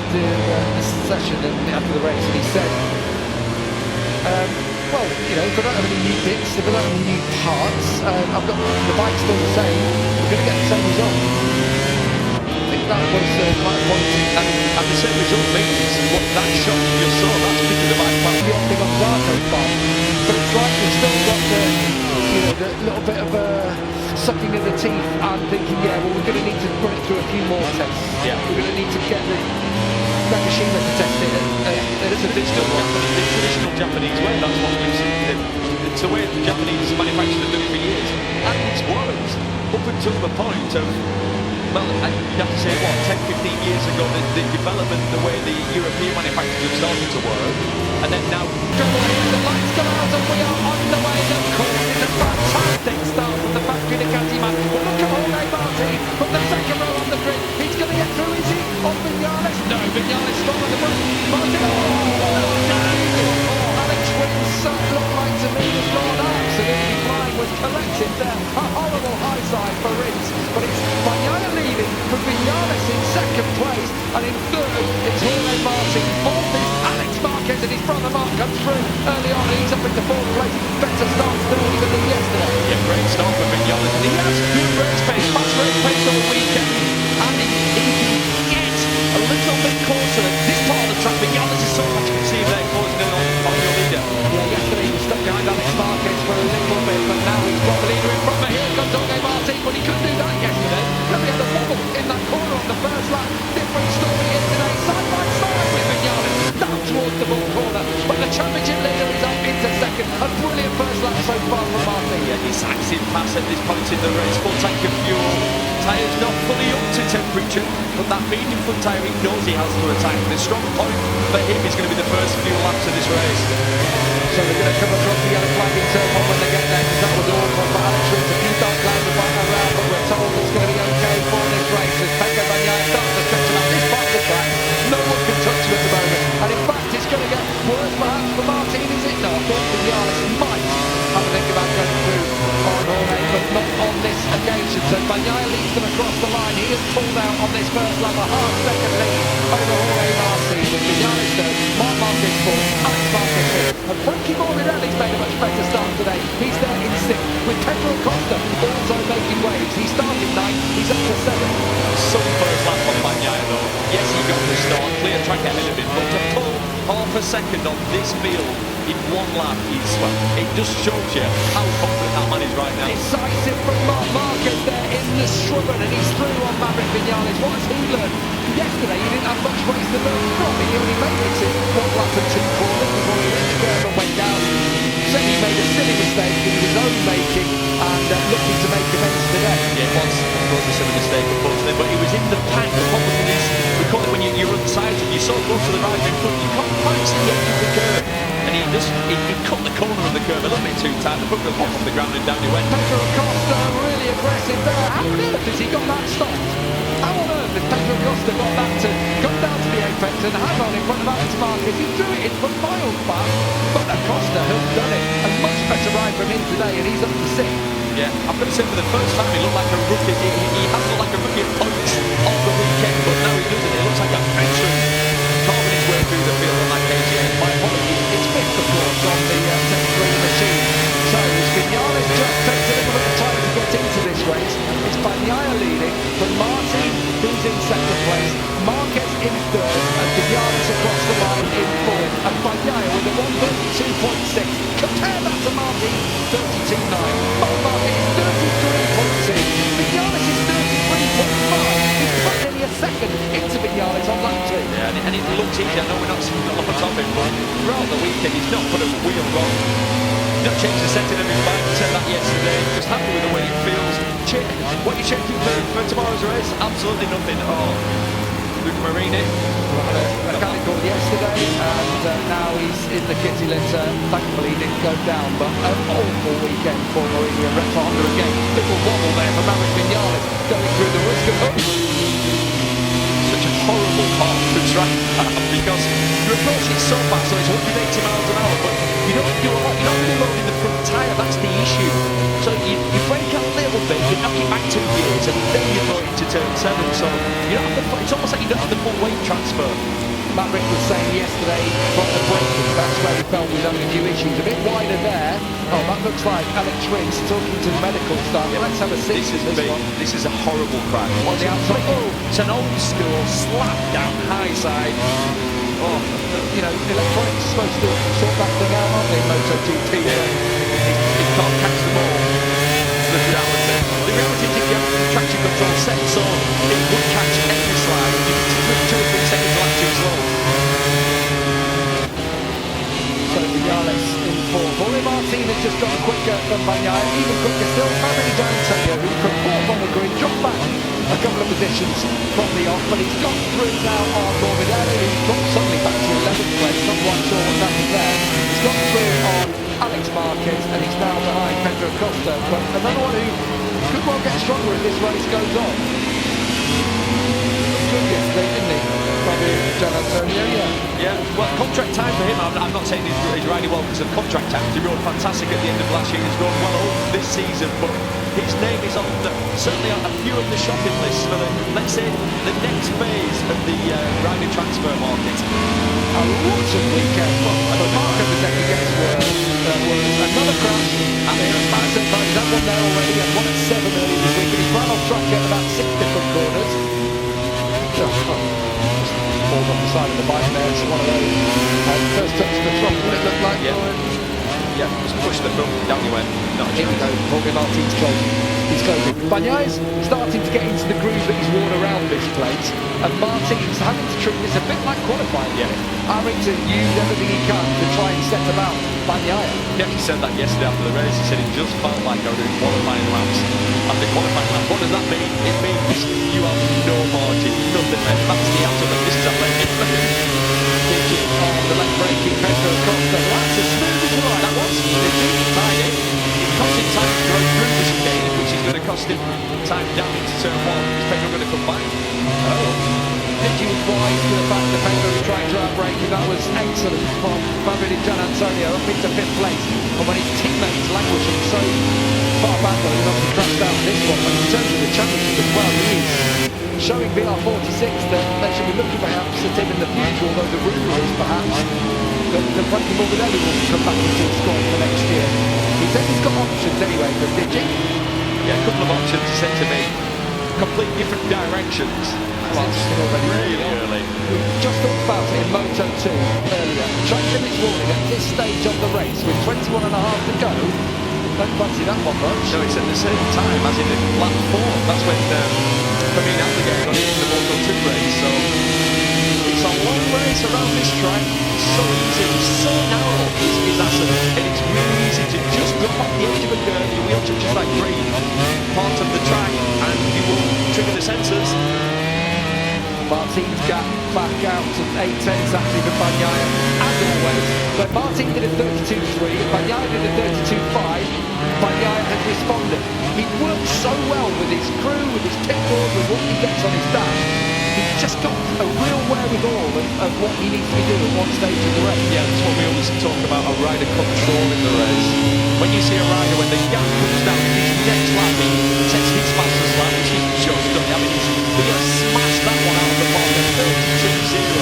after the session and after the race, and he said, well, you know, if I don't have any new bits, if I don't have any new parts, I've got the bike's still the same. We're going to get the same result. I think that was quite a point, and the same result means what that shot you just saw, that's because the bike part. the optic on Zarco's part. But it's like we've still got the, you know, the little bit of sucking of the teeth and thinking, yeah, well, we're going to need to run it through a few more tests. Yeah. We're going to need to get the Nakashima to test it. It's a traditional Japanese way. That's what we've seen. It's the way the Japanese manufacturers have done it for years, and it's worked up until the point of, well, you'd have to say what, 10, 15 years ago, the development, the way the European manufacturers have started to work, and then now The lights come out and we are on the way. The course is a fantastic start from the factory Ducati man. Well, look at Jorge Martin from the second row on the grid. He's going to get through, is he? On Vinales. No, Vinales strong on the front. Martin, Alex Rins looked like to me was not absolutely flying, was collected there. A horrible high side for Rins, but it's Bagnaia leading from Vinales in second place, and in third it's Jorge Martin. Fourth is Alex Marquez, and his brother Marc comes through early on. He's up into fourth place. Better start still even than yesterday. yeah, great start for Vinales, and he has good race pace, fast race pace all weekend, and he can get a little bit closer. This part of the track, Vinales is so much you can see there closing in on your leader. Yeah, yesterday he was stuck behind Alex Marquez for a little bit, but now he's got the leader in front. But here comes Jorge Martin, but he couldn't do that yesterday. Then we had a wobble in that corner on the first lap. Different story here today, side by side with Vinales, down towards the ball corner. But the championship leader is up into second. A brilliant first lap so far from Martin. Yeah, he's active pass at this point in the race, full tank of fuel. Tyres not fully up to temperature, but that medium foot tyre he knows he has to attack. The strong point for him is going to be the first few laps of this race. So they're going to come across the yellow flag in turn one when they get there, because that was awful for Alex Rins. A few dark clouds are right around, but we're told it's going to be okay for this race as Pecco Bagnaia starts to stretch out this part of the track. No one can touch him at the moment, and in fact it's going to get worse perhaps for Martin, is it? No, I thought Vinales might have a think about going through on Jorge, but not on this occasion. So Bagnaia leads them across the line. He has pulled out on this first lap a half second lead over Jorge Martin, with Vinales third, Marc Marquez fourth, Alex Marquez fifth, and Frankie Morbidelli's made a much better start today. He's there in sixth, with Pedro Acosta also making waves. He started ninth, he's up to seventh. Some first lap on Bagnaia though. Yes, he got the start, clear track ahead of him, but to pull half a second on this field in one lap, it just shows you how confident that man is right now. Decisive from Marc Marquez there in the shrubber, and he's through on Maverick Vinales. What has he learned? Yesterday he didn't have much race to learn from. He only made it to one lap and two corners before he hit the curve and went down. Said he made a silly mistake in his own making, and looking to make amends today. Yeah, it was a silly mistake, unfortunately, but he was in the pack. The problem is, we call it when you're unsighted, you're so close to the right in front, you can't quite see the end of the curve. And he cut the corner of the curve a little bit too tight. The foot goes off the ground and down he went. Pedro Acosta really aggressive there. How on earth has he got that stopped? How on earth has Pedro Acosta got that to come down to the apex and hang on in front of Alex Marquez? He threw it in from miles back, but Acosta has done it. A much better ride from him today, and he's up to sixth. Yeah, I'm going to say for the first time he looked like a rookie. He has looked like a rookie at points of the weekend, but now he doesn't. He looks like a veteran carving his way through the field on that KTM. My apologies. It's fifth, of course, on the technical machine. So as Vinales just takes a little bit of time to get into this race, it's Bagnaia leading, but Martin, who's in second place, Marquez in third, and Vinales across the line in fourth, and Bagnaia with a 132.6. Compare that to Martin, 32.9. Marc Marquez is 33.2. Vinales is 33.5. He's put nearly a second into Vinales on lap 2. Yeah, and it looks easy. I know we're not seeing a lot of him, but throughout the weekend he's not put a wheel wrong. Not changed the setting of his bike. He said that yesterday. Just happy with the way it feels. What are you changing for tomorrow's race? Absolutely nothing. Oh, Luca Marini. Mechanical yesterday, and now he's in the kitty litter. Thankfully he didn't go down, but an awful weekend for Marini and Red Honda again. Little wobble there for Maverick Vinales going through the risk of such a horrible part to track because you're approaching so fast, so it's 180 miles an hour, but You don't do a lot. You're not really loading the front tyre. That's the issue. So you brake a little bit, you knock it back 2 gears, and then you go into turn 7. So you don't have the, it's almost like you don't have the full weight transfer. Maverick was saying yesterday from the braking, that's where he felt he was having a few issues. A bit wider there. Oh, that looks like Alex Rins talking to the medical staff. Yeah, let's have a see. This is a horrible crash. On the outside. Oh, it's an old school slap down high side. Oh, you know, electronics are supposed to sort that thing out, aren't they, MotoGP? Yeah. It can't catch them all. The reality. The reality is if you have the traction control set so it would catch every slide. You need to 2 or 3 seconds lap too slow. So Vinales in fourth. Jorge Martin has just gone quicker than Bagnaia, even quicker still. Maverick D'Antonio, who from fourth on the grid, dropped back a couple of positions from the off, but he's gone through now on Morbidelli, who's dropped suddenly back to 11th place. Not quite sure what's happened there. He's gone through on Alex Marquez, and he's now behind Pedro Costa, but another one who could well get stronger as this race goes on. Good yesterday, didn't he? Probably D'Antonio, yeah. Well, contract time for him, I'm not saying he's riding well because of contract time. He rode fantastic at the end of last year. He's rode well over this season, but his name is on certainly on a few of the shopping lists for the, let's say, the next phase of the rider transfer market. A lot of weekend. But Marco was second guess another crash. And there's Madison, that one there already. Had one at 7 early this week, but he's run off track at about 6 different corners. Just falls off the side of the bike there. It's one of those. First touch to the throttle, it looked like. Yeah, just push the front, down you went. Here we go, Jorge Martin's closing. He's closing. Bagnaia's starting to get into the groove that he's worn around this place, and Martin's having to treat this a bit like qualifying. Yeah. Having to use everything he can to try and set about Bagnaia. Yeah, he said that yesterday after the race. He said it just felt like I was doing qualifying laps. After qualifying laps, what does that mean? It means you have no margin, nothing left. That's the ultimate. This is a legend. On the left braking, Pedro Costa. That's as smooth as you like. That was. Tied in. It cost him time to go through the chicane, which is going to cost him time down into turn 1. Is Pedro going to come back? Oh. Digi was wise to the fact that Pedro was trying to outbrake him. That was excellent from Maverick D'Antonio up into 5th place. And when his teammates languishing so far back, well, he's obviously crashed out this one. But in terms of the championship as well, he is showing VR46 that they should be looking perhaps at him in the future, although the rumour is perhaps that Frankie Morbidelli will come back into the squad for next year. He said he's got options anyway from Digi. Yeah, a couple of options he said to me. Complete different directions. That's interesting already. Really early. We just talked about it in Moto2 earlier. Track limits warning at this stage of the race with 21 and a half to go. Don't fancy that one much. No, it's at the same time as in lap 4. That's when Camille Applegate got into the Moto2 race. So it's a long race around this track. It's so easy, it's so narrow. Is Assen, and it's really easy to just drop off the edge of a curve. Your wheel touches like Prix, part of the track, and you will trigger the sensors. Martin's got back out to 8 tenths actually for Bagnaia, as always. But Martin did a 32.3, Bagnaia did a 32.5. Bagnaia has responded. He works so well with his crew, with his pit board, with what he gets on his dash. He's just got a real wherewithal of what he needs to be doing at one stage of the race. Yeah, that's what we always talk about, a rider controlling the race. When you see a rider, when the gap comes down in his next lap, he sets his fastest lap, which he's just done. I mean, he has smashed that one out of the park at 32.0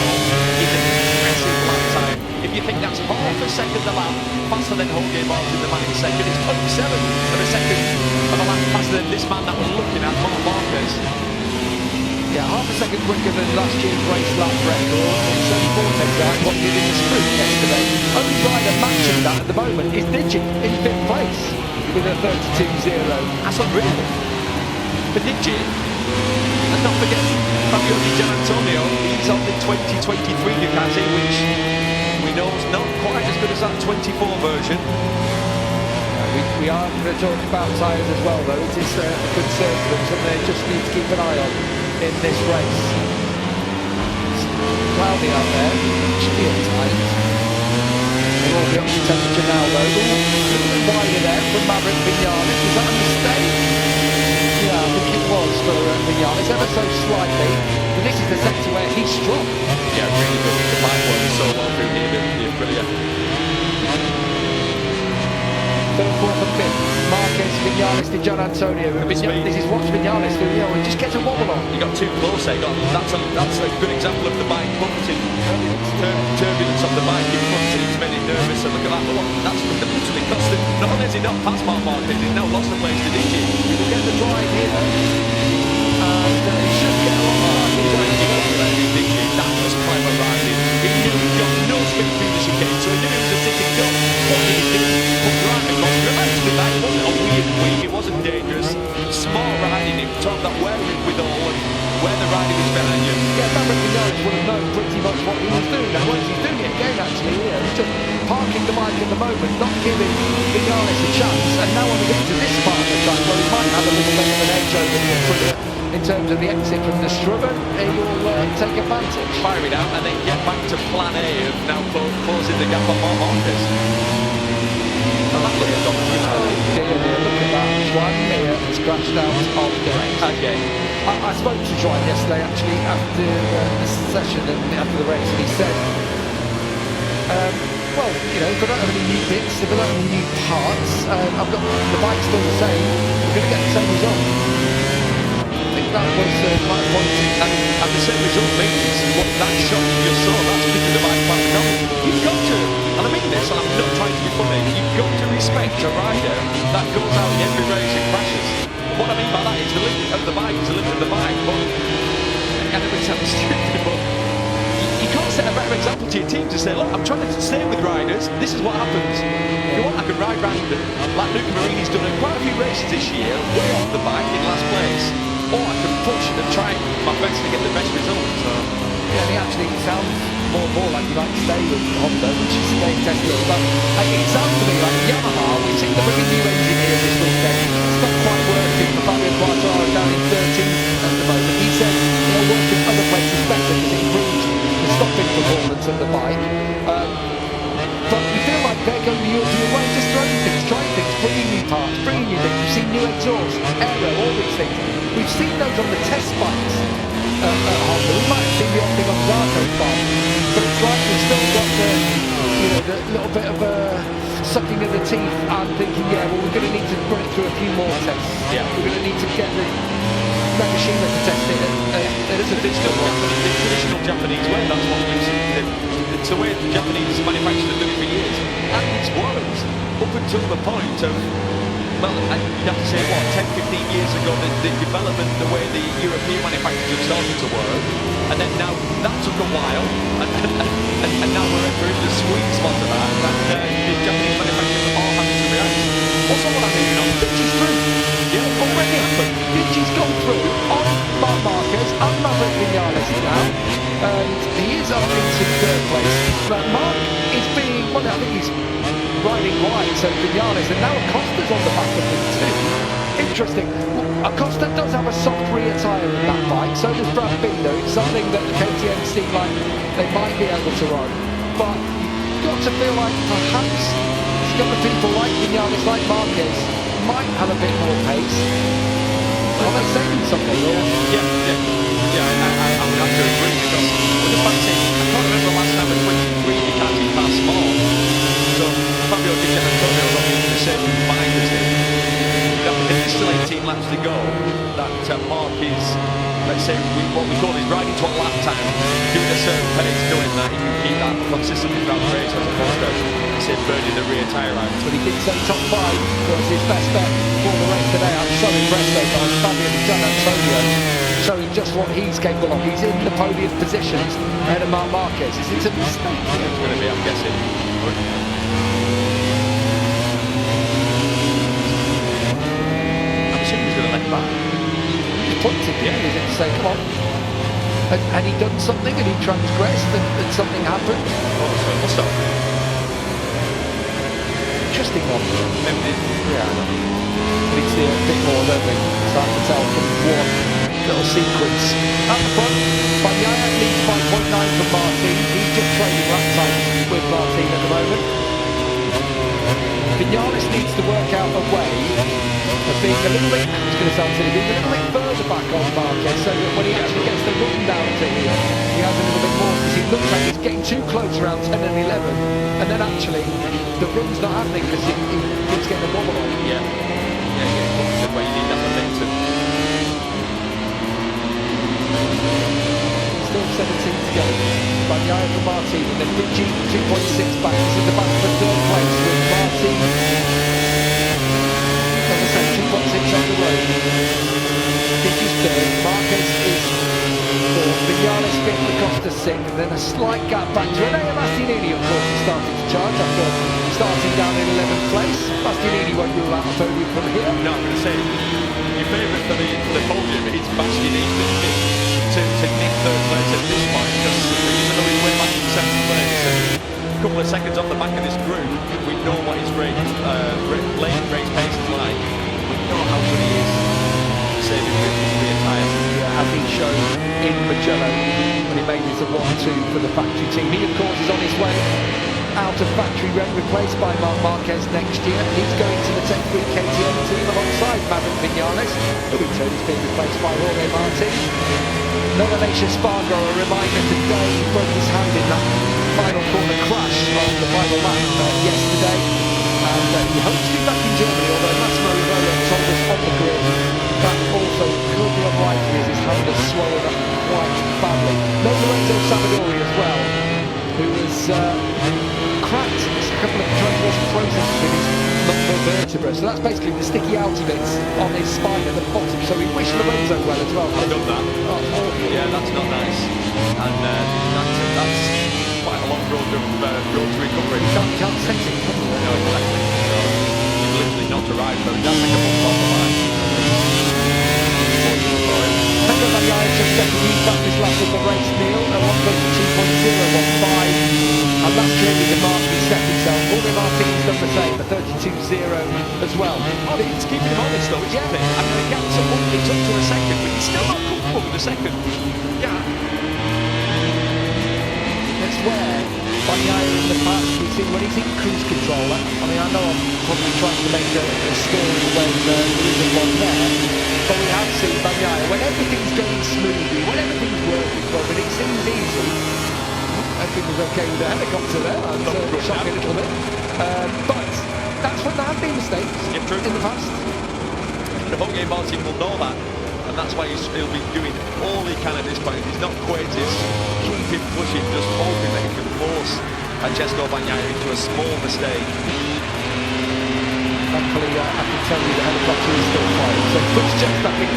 is an impressive lap time. If you think that's half a second a lap faster than Jorge Martin, the man in second, it's 0.7 of a second of a lap faster than this man that we're looking at, Marc Marquez. Yeah, half a second quicker than last year's race lap record. It's only 4 tenths behind what he did in the sprint yesterday. Only rider matching that at the moment is Digi in 5th place with a 32.0. That's unreal. But Digi, let's not forget Fabio Di Giannantonio. He's on the 2023 Ducati, which we know is not quite as good as that 24 version. We are going to talk about tyres as well, though. It is a concern for them, something they just need to keep an eye on in this race. It's cloudy out there, chilly at times. We'll all be up to temperature now, though. A little bit wider there from Maverick Vinales. Was that a mistake? Yeah, I think it was for Vinales, ever so slightly. But this is the sector where he's strong. Yeah, really good. The bike works so well through here, brilliant. Vinales did Gian Antonio. This is what Vinales do. You know, he just gets a wobble on. He got too close there. That's a good example of the bike bumping. Turbulence of the bike in front, and he's made it nervous. And look at that. That's literally cost him. Not only has he not passed Marc Marquez, he's now lost the place to DJ. He will get the drive here. And he should get a lot of That was clever riding. He knew he got no speed through the chicane, so he knew he was a sitting duck. What did he do? Put right across. Actually, that wasn't a weird week. It wasn't dangerous. Smart riding. He talked about where with all and where the riding was behind you. Yeah, Marc Marquez would have known pretty much what he was doing. Now, what he's doing it again, actually, here. He's just parking the bike at the moment, not giving Vinales a chance. And now when we get to this part of the track, where he might have a little bit of an edge over the Prix in terms of the exit from the Strubben, he will take advantage. Fire it out and then get back to plan A of now closing the gap on Marc Marquez. And that looks Look at that. One here scratched out of the race. okay. I spoke to Joanne yesterday, actually, after the session and after the race, and he said, well, you know, if I don't have any new bits, if I don't have any new parts, I've got the bike still the same, we're going to get the same result. I think that was quite pointy. And the same result means what that shot you just saw, that's picking the bike back up. You've got to, and I mean this, and I'm not trying to be funny, you've got to respect a rider that goes out in every race and crashes. What I mean by that is the limit of the bike is the limit of the bike, but, and it sounds stupid, but you can't set a better example to your team to say, look, I'm trying to stay with riders, this is what happens. If you want, I can ride round them, like Luca Marini's done in quite a few races this year, way off the bike in last place, or I can push and try my best to get the best result. So. Yeah, and he actually sounds more like he might stay with Honda, which is staying technical. But it sounds to me like Yamaha, we've seen the big new engine here this weekend. It's not quite working for Fabio Quartararo down in 13th at the moment. He says they'll work in other places better because it improves the stopping performance of the bike. But you feel like they're going the European way, just trying things, bringing new parts, bringing new things. You've seen new exhaust, aero, all these things. We've seen those on the test bikes at Honda. We might have seen the odd thing on Zarco's bike, but it's like we've still got the little bit of sucking of the teeth and thinking, yeah, well, we're going to need to run it through a few more tests. Yeah. We're going to need to get the Nakashima to test it. It's a traditional Japanese way, that's what we've seen. It's a way the Japanese manufacturers have done it for years. And it's worked up until the point of, well, you'd have to say, what, 10, 15 years ago, the development, the way the European manufacturers have started to work, and then now that took a while, and now we're in the sweet spot of that, and the Japanese manufacturers are having to react. What's all that mean? Ditchy's through. Yeah, already happened. Ditchy's gone through on Marc Marquez and Maverick Vinales now, and he is up into third place. But Marc is being, well, I think he's riding wide, so Vinales, and now Acosta's on the back of him too. Interesting. Acosta does have a soft rear tyre in that bike, so does Brad Binder. It's something that the KTM seem like they might be able to run. But you've got to feel like perhaps it's got the people like Vinales, like Marquez, might have a bit more pace. Are they saying something? Or? Yeah, I would have to agree, because with the fact is, I can't remember last time at 23 you can't even pass small. So Fabio Di Giannantonio was obviously the same mind as him. There's still 18 laps to go. That Marc is, let's say, what we call his riding to a lap time, doing a certain pace, doing that, he can keep that consistently throughout the race as opposed to, say, burning the rear tyre out. But he did say top 5 was his best bet for the race today. I'm so impressed though by Fabio Di Giannantonio, showing just what he's capable of. He's in the podium positions ahead of Marc Marquez. Is it a mistake? It's going to be, I'm guessing. Back. He's pointed, yeah, he's to say, come on. Had he done something and he transgressed and something happened? Oh, so it must have. Interesting one. Maybe yeah. We need to see a bit more, don't we? It's hard to tell from one little sequence. At the front, Bagnaia leads by 0.9 from Martin. He's just trading lap time with Martin at the moment. Vinales needs to work out a way of being a little bit, it's going to sound silly, being a little bit further back on Marquez, so that when he actually gets the run down to here, he has a little bit more, because he looks like he's getting too close around 10 and 11, and then actually the run's not happening because he keeps getting a wobble on. Yeah. Still 17 to go. Bagnaia for Martin, and then Prix 2.6 back. This is the battle for third place with Martin. As I said, 2.6 on the road. Prix third, Marquez is fourth, Vinales fifth, Acosta sixth, and then a slight gap back to Renee Bastianini, of course, who started to charge after starting down in 11th place. Bastianini won't rule out a podium from here. No, I'm going to say, your favourite for the podium is Bastianini to nick third place at this point, because even though he's way back in 7th place, a couple of seconds off the back of this group, we know what his late race pace is like. We know how good he is. Saving the tyre. Yeah, as he showed in Mugello when he made his 1-2 for the factory team. He, of course, is on his way out of factory, replaced by Marc Marquez next year. He's going to the Tech 3 KTM team alongside Maverick Vinales, who in turn is being replaced by Jorge Martin. Nomination Spargo, a reminder today, he broke his hand in that final corner crash on the final lap yesterday. And he hopes to be back in Germany, although Massimo Rivera told us on the grid that also could be unlikely as his hand has swollen up quite badly. No Lorenzo Savadori as well, who was cracked a couple of times, was frozen with his lumbar vertebra. So that's basically the sticky outy bits on his spine at the bottom. So we wish Lorenzo well as well. I've done that. Oh, awful. Yeah, that's not nice. And that's quite a long road to recovery. You can't sense it, can you? No, exactly. So you've literally not arrived, but that's like a month off the line. Pedro Bagnaia just second, he's back this lap with the race deal, a 1:32.015, and that's clearly the mark he set himself. Jorge Martin's done the same, a 32.0 as well. Oh, it's keeping him honest though, isn't it? I mean, the gap's up, it's up to a second, but he's still not comfortable with the second gap. That's where Bagnaia in the past, we've seen when he's in cruise control, I mean, I know I'm probably trying to make a story when there isn't one there, but we have seen Bagnaia, when everything's going smoothly, when everything's working for him, and it seems easy. Everything was okay with the helicopter there, I'm shocking a little bit. But that's when there have been mistakes in the past. The Jorge Martin will know that, and that's why he'll be doing all he can at this point. He's not quitting, keep him pushing, just hoping that he can force Francesco Bagnaia into a small mistake. Thankfully, I can tell you the helicopter is still flying. So Chris just, I think,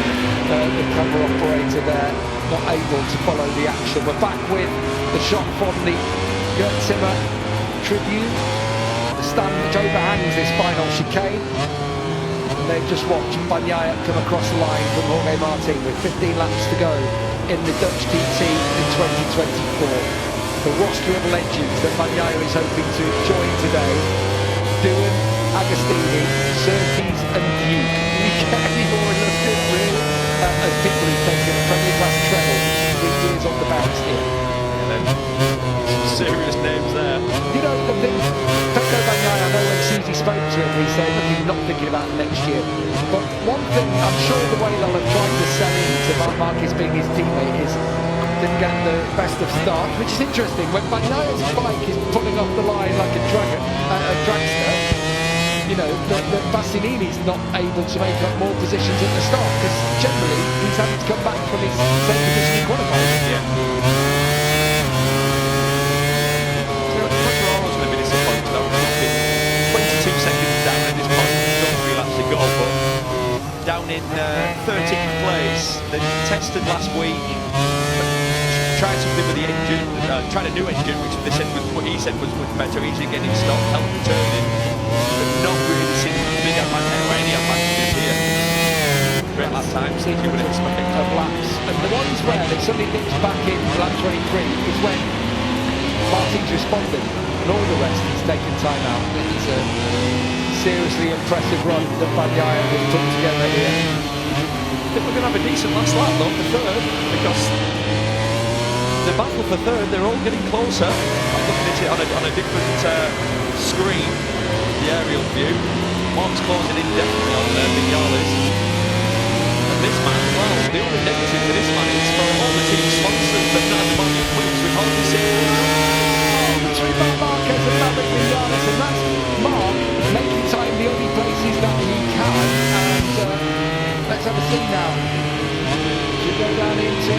the camera operator there, not able to follow the action. We're back with the shot from the Gert Zimmer tribune, the stand which overhangs this final chicane. And they've just watched Bagnaia come across the line from Jorge Martin with 15 laps to go in the Dutch TT in 2024. The roster of legends that Bagnaia is hoping to join today: Doohan, Agostini, Surtees and Duke. You get any more illustrative, really, as people who've taken a Premier Class treble 3 years on the bounce here. Some serious names there. You know, the thing, Pedro Bagnaia, I know when Susie spoke to him, he said, look, he's not thinking about next year. But one thing, I'm sure the way they'll have tried to sell into Marc Marquez being his teammate is didn't get the best of start, which is interesting. When Bagnaia's bike is pulling off the line like a dragster, you know, the Bastianini's not able to make up more positions at the start, because generally he's having to come back from his same position he qualified. Yeah. Conqueror's going to be disappointed. I was 22 seconds down at this point, still 3 laps to go, but down in 13th place. They tested last week, tried something with the engine, tried a new engine, which they said was, what he said was better, easier getting stopped, helped turning, but not really seen big advantage or any advantages here. Great lap times, as you would expect. Of laps, and the ones where they suddenly dips back in lap 23 is when Martin's responded, and all the rest he's taken time out. It's a seriously impressive run that Bagnaia has put together here. I think we're going to have a decent last lap though for third, because the battle for third, they're all getting closer. I'm looking at it on a different screen, the aerial view. Mark's closing in definitely on Vinales. And this man, well, the only negative to this man is for all the team sponsors that not the market wins. We've hardly seen Between Marc Marquez and Maverick Vinales, and that's Marc making time the only places that he can. And let's have a see now. We go down into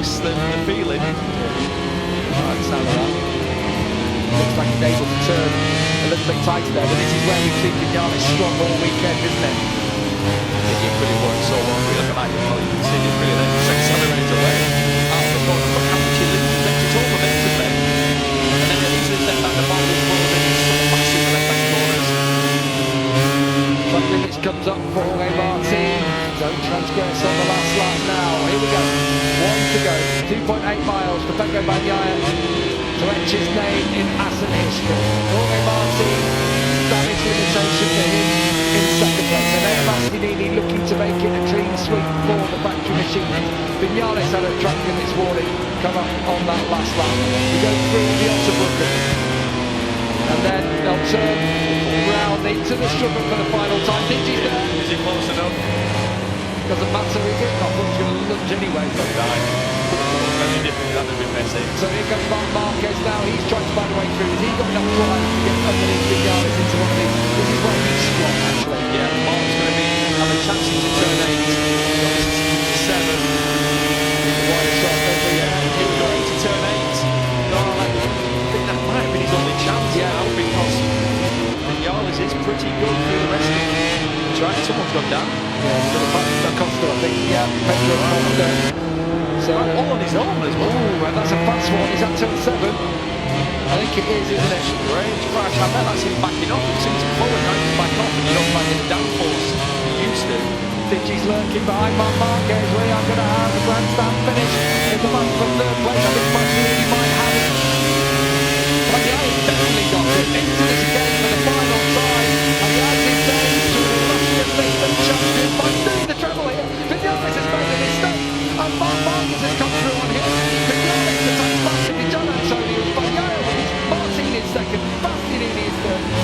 likes the feeling. Right, sound of that. Looks like he's able to turn a little bit tighter there, but this is where we've seen Vinales strong all weekend, isn't it? It really worked so well. We look at that, you can see it really then accelerates away out of the corner. But how much he left its all momentum then. And then it easily left out the ball as well, then he's sort of passing the left hand corners. 5 minutes comes up for Jorge Martin. Don't transgress on the last lap now. Here we go. 1 to go. 2.8 miles for Pecco Bagnaia to etch his name in Assen history. Jorge Martin, damage limitation for him in second place. And Enea Bastianini looking to make it a clean sweep for the factory machine. Vinales had a traction this morning come up on that last lap. We go through the Otterbrücken. And then they'll turn round into the struggle for the final time. Digi's there. Is he close enough? Doesn't matter, is it? Not one's going to lunge anyway. Very different, that would be messy. So here comes Marc Marquez now. He's trying to find a way through. Has he got enough drive to get underneath Vinales into one of these? This is where he's strong, actually. Yeah, Mark's going to have a chance into turn 8. So this is 7. The wider shot over here. Here we go into turn 8. No, I think that might have been his only chance now, because Vinales is pretty good through the rest of the track. Someone's gone down. Yeah, he's got a fight with Acosta, I think. Yeah, Pedro Acosta. So, all on his own as well. Ooh, and that's a fast one. Is that turn 7? I think it is, isn't it? Great. Right, I bet that's him backing off. It seems forward, now he's back off, and you don't find the downforce he used to. Digi's lurking behind Marc Marquez. We are going to have the grandstand finish in the month for third place. I think Bastianini might have it. Bagnaia definitely got it into the chicane for the final time. And he has his days to illustriously the champion by doing the treble here. Vinales has made a mistake. And Marc Marquez has come through on him. Vinales attacks back to Gian Antonio. Bagnaia wins. Martin is second. Bastianini is third.